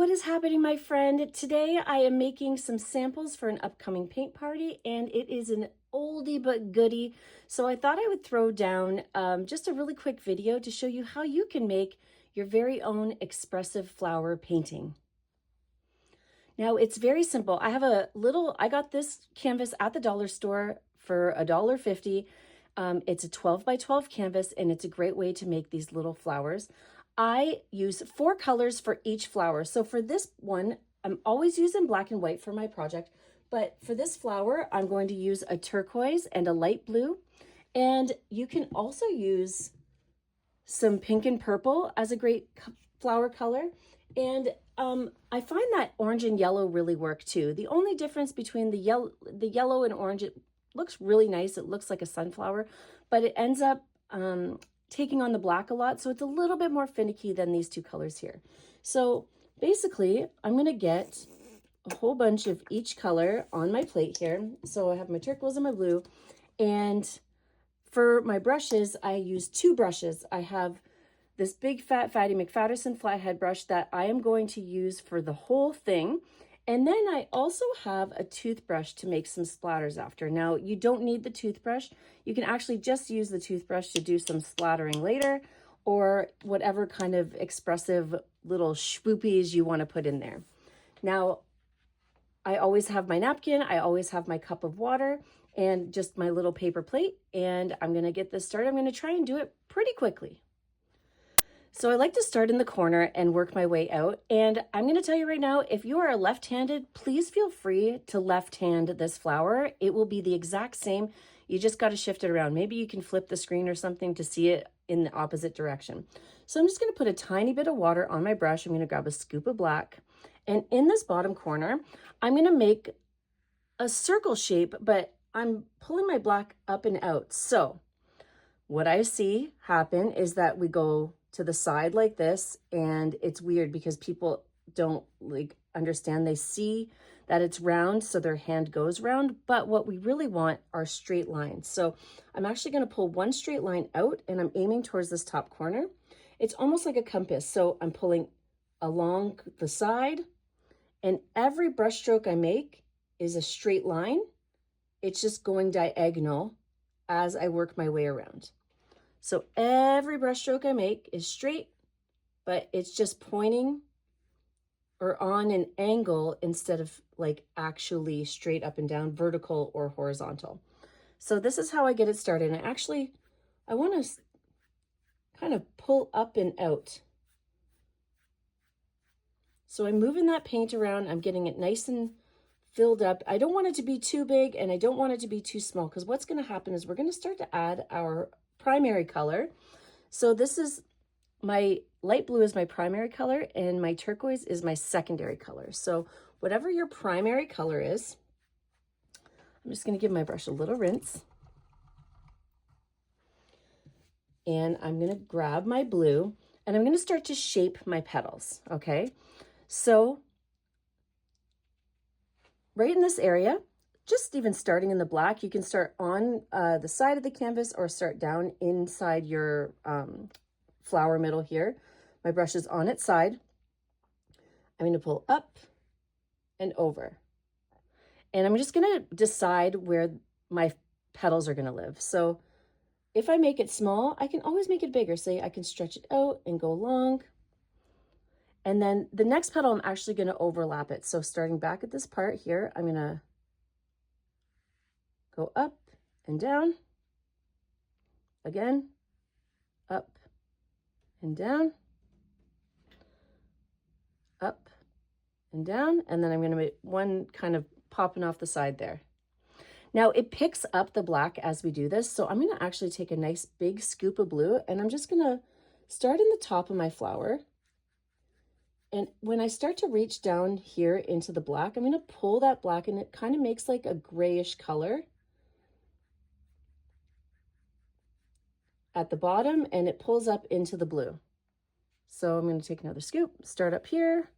What is happening, my friend? Today I am making some samples for an upcoming paint party, and it is an oldie but goodie. So I thought I would throw down just a really quick video to show you how you can make your very own expressive flower painting. Now it's very simple. I got this canvas at the dollar store for $1.50. It's a 12 by 12 canvas, and it's a great way to make these little flowers. I use 4 colors for each flower. So for this one, I'm always using black and white for my project, but for this flower, I'm going to use a turquoise and a light blue. And you can also use some pink and purple as a great flower color. And I find that orange and yellow really work too. The only difference between the yellow and orange, it looks really nice. It looks like a sunflower, but it ends up taking on the black a lot. So it's a little bit more finicky than these 2 colors here. So basically I'm going to get a whole bunch of each color on my plate here. So I have my turquoise and my blue, and for my brushes, I use 2 brushes. I have this big fat Fatty McFatterson flathead brush that I am going to use for the whole thing. And then I also have a toothbrush to make some splatters after. Now, you don't need the toothbrush. You can actually just use the toothbrush to do some splattering later, or whatever kind of expressive little swoopies you want to put in there. Now, I always have my napkin, I always have my cup of water, and just my little paper plate, and I'm going to get this started. I'm going to try and do it pretty quickly. So I like to start in the corner and work my way out. And I'm going to tell you right now, if you are left-handed, please feel free to left-hand this flower. It will be the exact same. You just got to shift it around. Maybe you can flip the screen or something to see it in the opposite direction. So I'm just going to put a tiny bit of water on my brush. I'm going to grab a scoop of black. And in this bottom corner, I'm going to make a circle shape, but I'm pulling my black up and out. So what I see happen is that we go to the side like this, and it's weird because people don't understand. They see that it's round, so their hand goes round, but what we really want are straight lines. So I'm actually going to pull one straight line out, and I'm aiming towards this top corner. It's almost like a compass, so I'm pulling along the side, and every brush stroke I make is a straight line. It's just going diagonal as I work my way around. So every brush stroke I make is straight, but it's just pointing or on an angle instead of actually straight up and down, vertical or horizontal. So this is how I get it started. And I want to kind of pull up and out. So I'm moving that paint around. I'm getting it nice and filled up. I don't want it to be too big, and I don't want it to be too small, because what's going to happen is we're going to start to add our primary color. So this is my light blue is my primary color, and my turquoise is my secondary color. So whatever your primary color is, I'm just going to give my brush a little rinse. And I'm going to grab my blue, and I'm going to start to shape my petals, okay? So right in this area, just even starting in the black, you can start on the side of the canvas or start down inside your flower middle here. My brush is on its side. I'm going to pull up and over. And I'm just going to decide where my petals are going to live. So if I make it small, I can always make it bigger. Say I can stretch it out and go long. And then the next petal, I'm actually going to overlap it. So starting back at this part here, I'm going to go up and down, again, up and down, up and down, and then I'm going to make one kind of popping off the side there. Now it picks up the black as we do this, so I'm going to actually take a nice big scoop of blue, and I'm just going to start in the top of my flower. And when I start to reach down here into the black, I'm going to pull that black, and it kind of makes like a grayish color at the bottom, and it pulls up into the blue. So I'm going to take another scoop, start up here,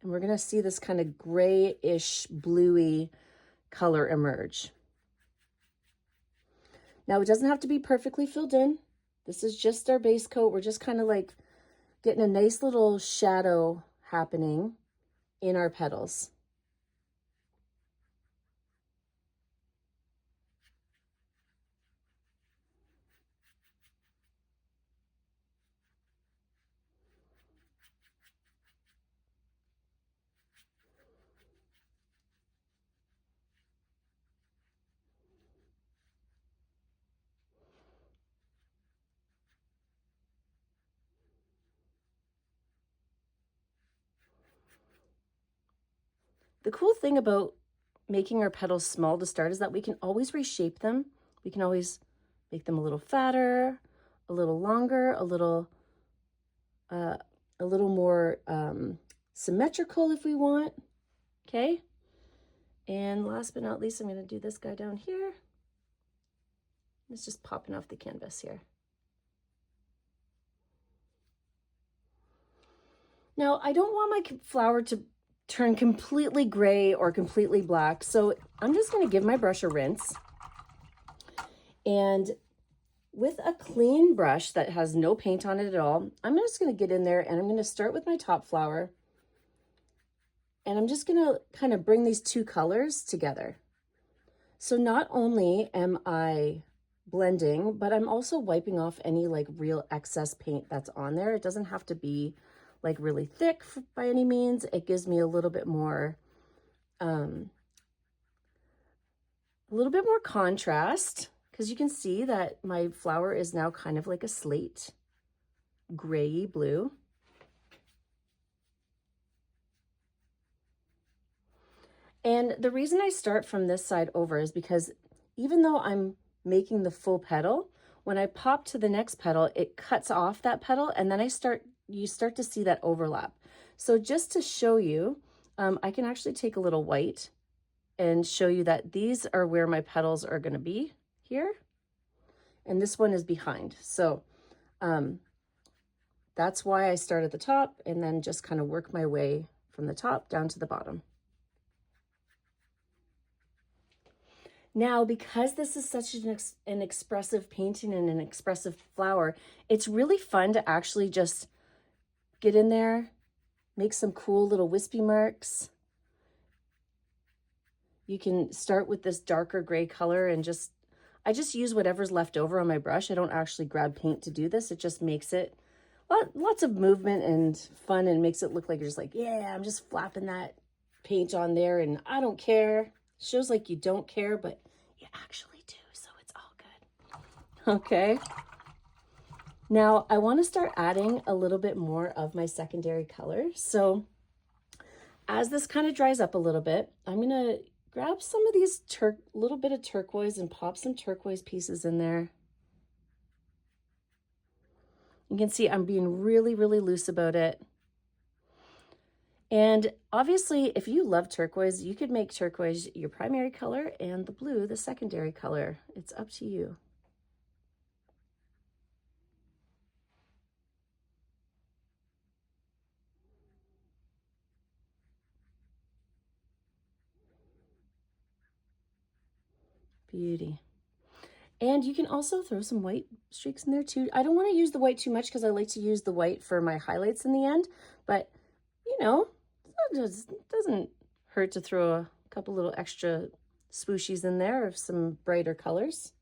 and we're going to see this kind of grayish bluey color emerge. Now it doesn't have to be perfectly filled in. This is just our base coat. We're just kind of like getting a nice little shadow happening in our petals. The cool thing about making our petals small to start is that we can always reshape them. We can always make them a little fatter, a little longer, a little more symmetrical if we want. Okay. And last but not least, I'm going to do this guy down here. It's just popping off the canvas here. Now, I don't want my flower to turn completely gray or completely black, so I'm just going to give my brush a rinse. And with a clean brush that has no paint on it at all, I'm just going to get in there and I'm going to start with my top flower. And I'm just going to kind of bring these two colors together. So not only am I blending, but I'm also wiping off any like real excess paint that's on there. It doesn't have to be like really thick by any means. It gives me a little bit more contrast, because you can see that my flower is now kind of like a slate gray blue. And the reason I start from this side over is because even though I'm making the full petal, when I pop to the next petal, it cuts off that petal, and then you start to see that overlap. So just to show you, I can actually take a little white and show you that these are where my petals are going to be here, and this one is behind. So that's why I start at the top and then just kind of work my way from the top down to the bottom. Now, because this is such an expressive painting and an expressive flower, it's really fun to actually just get in there, make some cool little wispy marks. You can start with this darker gray color and I just use whatever's left over on my brush. I don't actually grab paint to do this. It just makes it lots of movement and fun, and makes it look like you're just like, yeah, I'm just flapping that paint on there and I don't care. Shows like you don't care, but you actually do, so it's all good. Okay. Now I want to start adding a little bit more of my secondary color. So as this kind of dries up a little bit, I'm going to grab some of these little bit of turquoise and pop some turquoise pieces in there. You can see I'm being really, really loose about it. And obviously, if you love turquoise, you could make turquoise your primary color and the blue the secondary color. It's up to you. Beauty. And you can also throw some white streaks in there too. I don't want to use the white too much because I like to use the white for my highlights in the end, but you know, it doesn't hurt to throw a couple little extra swooshies in there of some brighter colors.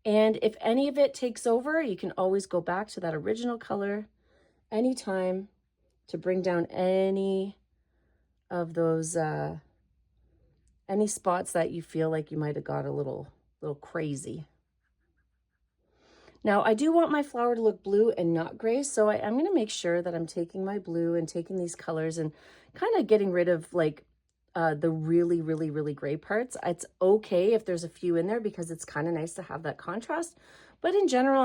And if any of it takes over, you can always go back to that original color anytime to bring down any of those, any spots that you feel like you might have got a little crazy. Now I do want my flower to look blue and not gray, so I'm going to make sure that I'm taking my blue and taking these colors and kind of getting rid of like the really, really, really gray parts. It's okay if there's a few in there because it's kind of nice to have that contrast. But in general,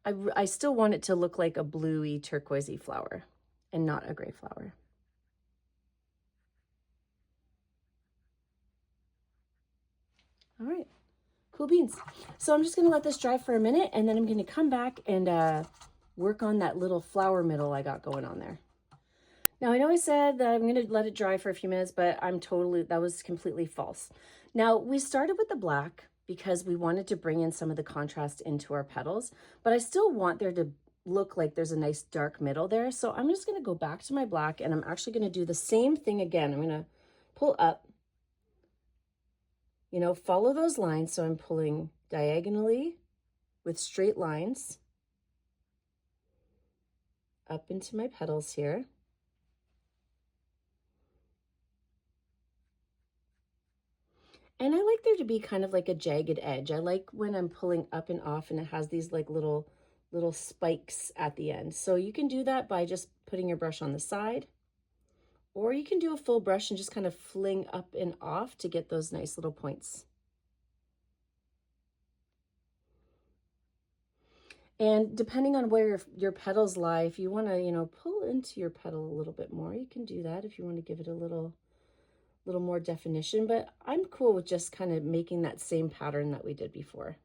I still want it to look like a bluey, turquoisey flower and not a gray flower. All right, cool beans. So I'm just going to let this dry for a minute, and then I'm going to come back and work on that little flower middle I got going on there. Now, I know I said that I'm going to let it dry for a few minutes, but that was completely false. Now, we started with the black, because we wanted to bring in some of the contrast into our petals, but I still want there to look like there's a nice dark middle there. So I'm just going to go back to my black, and I'm actually going to do the same thing again. I'm going to pull up, you know, follow those lines. So I'm pulling diagonally with straight lines up into my petals here. And I like there to be kind of like a jagged edge. I like when I'm pulling up and off and it has these like little spikes at the end. So you can do that by just putting your brush on the side, or you can do a full brush and just kind of fling up and off to get those nice little points. And depending on where your petals lie, if you want to, you know, pull into your petal a little bit more, you can do that if you want to give it a little more definition, but I'm cool with just kind of making that same pattern that we did before.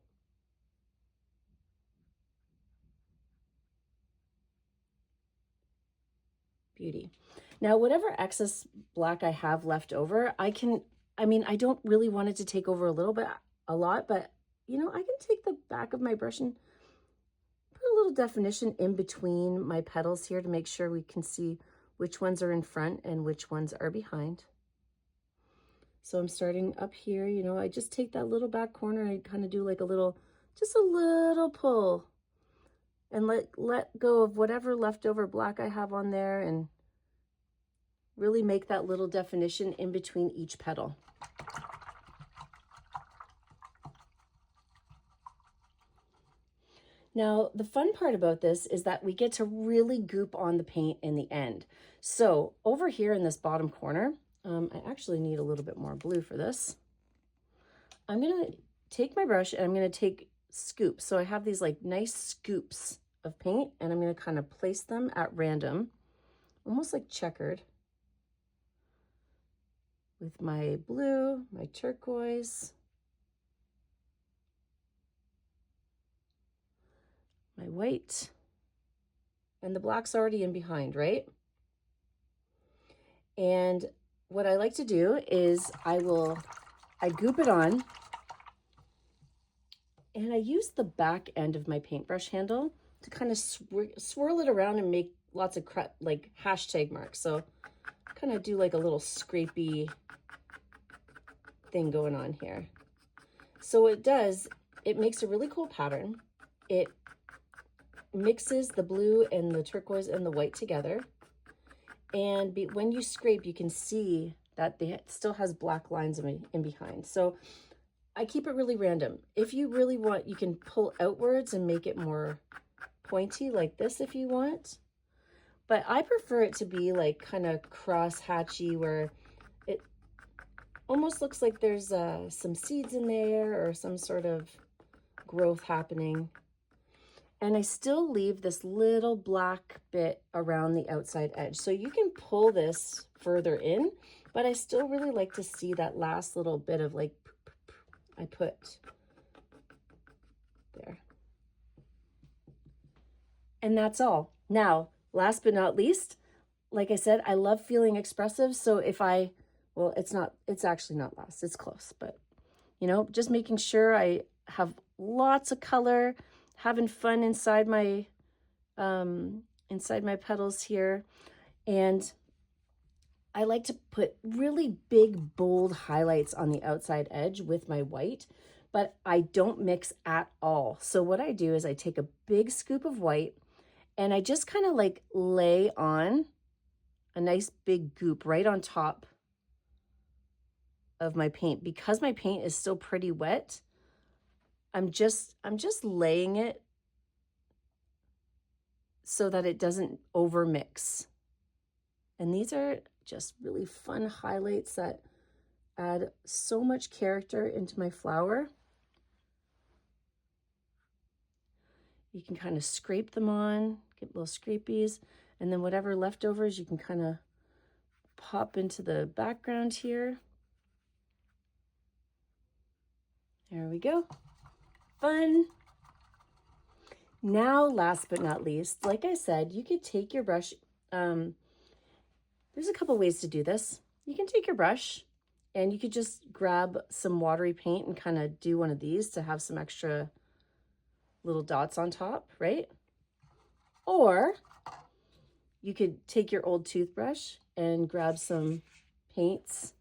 Beauty. Now, whatever excess black I have left over, I mean, I don't really want it to take over a lot, but you know, I can take the back of my brush and put a little definition in between my petals here to make sure we can see which ones are in front and which ones are behind. So I'm starting up here, you know, I just take that little back corner, I kind of do like just a little pull and let go of whatever leftover black I have on there and really make that little definition in between each petal. Now, the fun part about this is that we get to really goop on the paint in the end. So over here in this bottom corner, I actually need a little bit more blue for this. I'm going to take my brush and I'm going to take scoops. So I have these like nice scoops of paint, and I'm going to kind of place them at random, almost like checkered, with my blue, my turquoise, my white, and the black's already in behind, right? And what I like to do is I goop it on, and I use the back end of my paintbrush handle to kind of swirl it around and make lots of like hashtag marks. So kind of do like a little scrapey thing going on here. So it makes a really cool pattern. It mixes the blue and the turquoise and the white together. And when you scrape, you can see that it still has black lines in behind. So I keep it really random. If you really want, you can pull outwards and make it more pointy like this if you want. But I prefer it to be like kind of cross-hatchy, where it almost looks like there's some seeds in there or some sort of growth happening. And I still leave this little black bit around the outside edge. So you can pull this further in, but I still really like to see that last little bit of like, I put there. And that's all. Now, last but not least, like I said, I love feeling expressive. So well, it's actually not last, it's close, but you know, just making sure I have lots of color, having fun inside my petals here. And I like to put really big, bold highlights on the outside edge with my white, but I don't mix at all. So what I do is I take a big scoop of white and I just kind of like lay on a nice big goop right on top of my paint. Because my paint is still pretty wet, I'm just laying it so that it doesn't over mix. And these are just really fun highlights that add so much character into my flower. You can kind of scrape them on, get little scrapies, and then whatever leftovers you can kind of pop into the background here. There we go. Fun. Now, last but not least, like I said, you could take your brush. There's a couple ways to do this. You can take your brush And you could just grab some watery paint and kind of do one of these to have some extra little dots on top, right? Or you could take your old toothbrush and grab some paints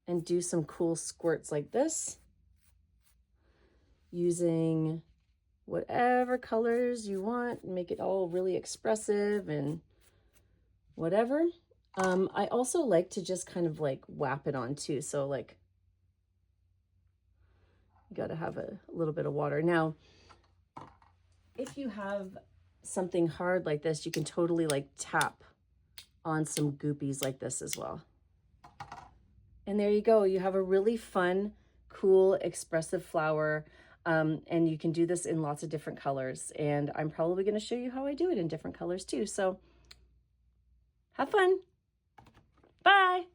and do some cool squirts like this using whatever colors you want, make it all really expressive and whatever. I also like to just kind of like whap it on too. So like, you got to have a little bit of water. Now, if you have something hard like this, you can totally like tap on some goopies like this as well. And there you go. You have a really fun, cool, expressive flower. And you can do this in lots of different colors. And I'm probably going to show you how I do it in different colors too. So have fun. Bye.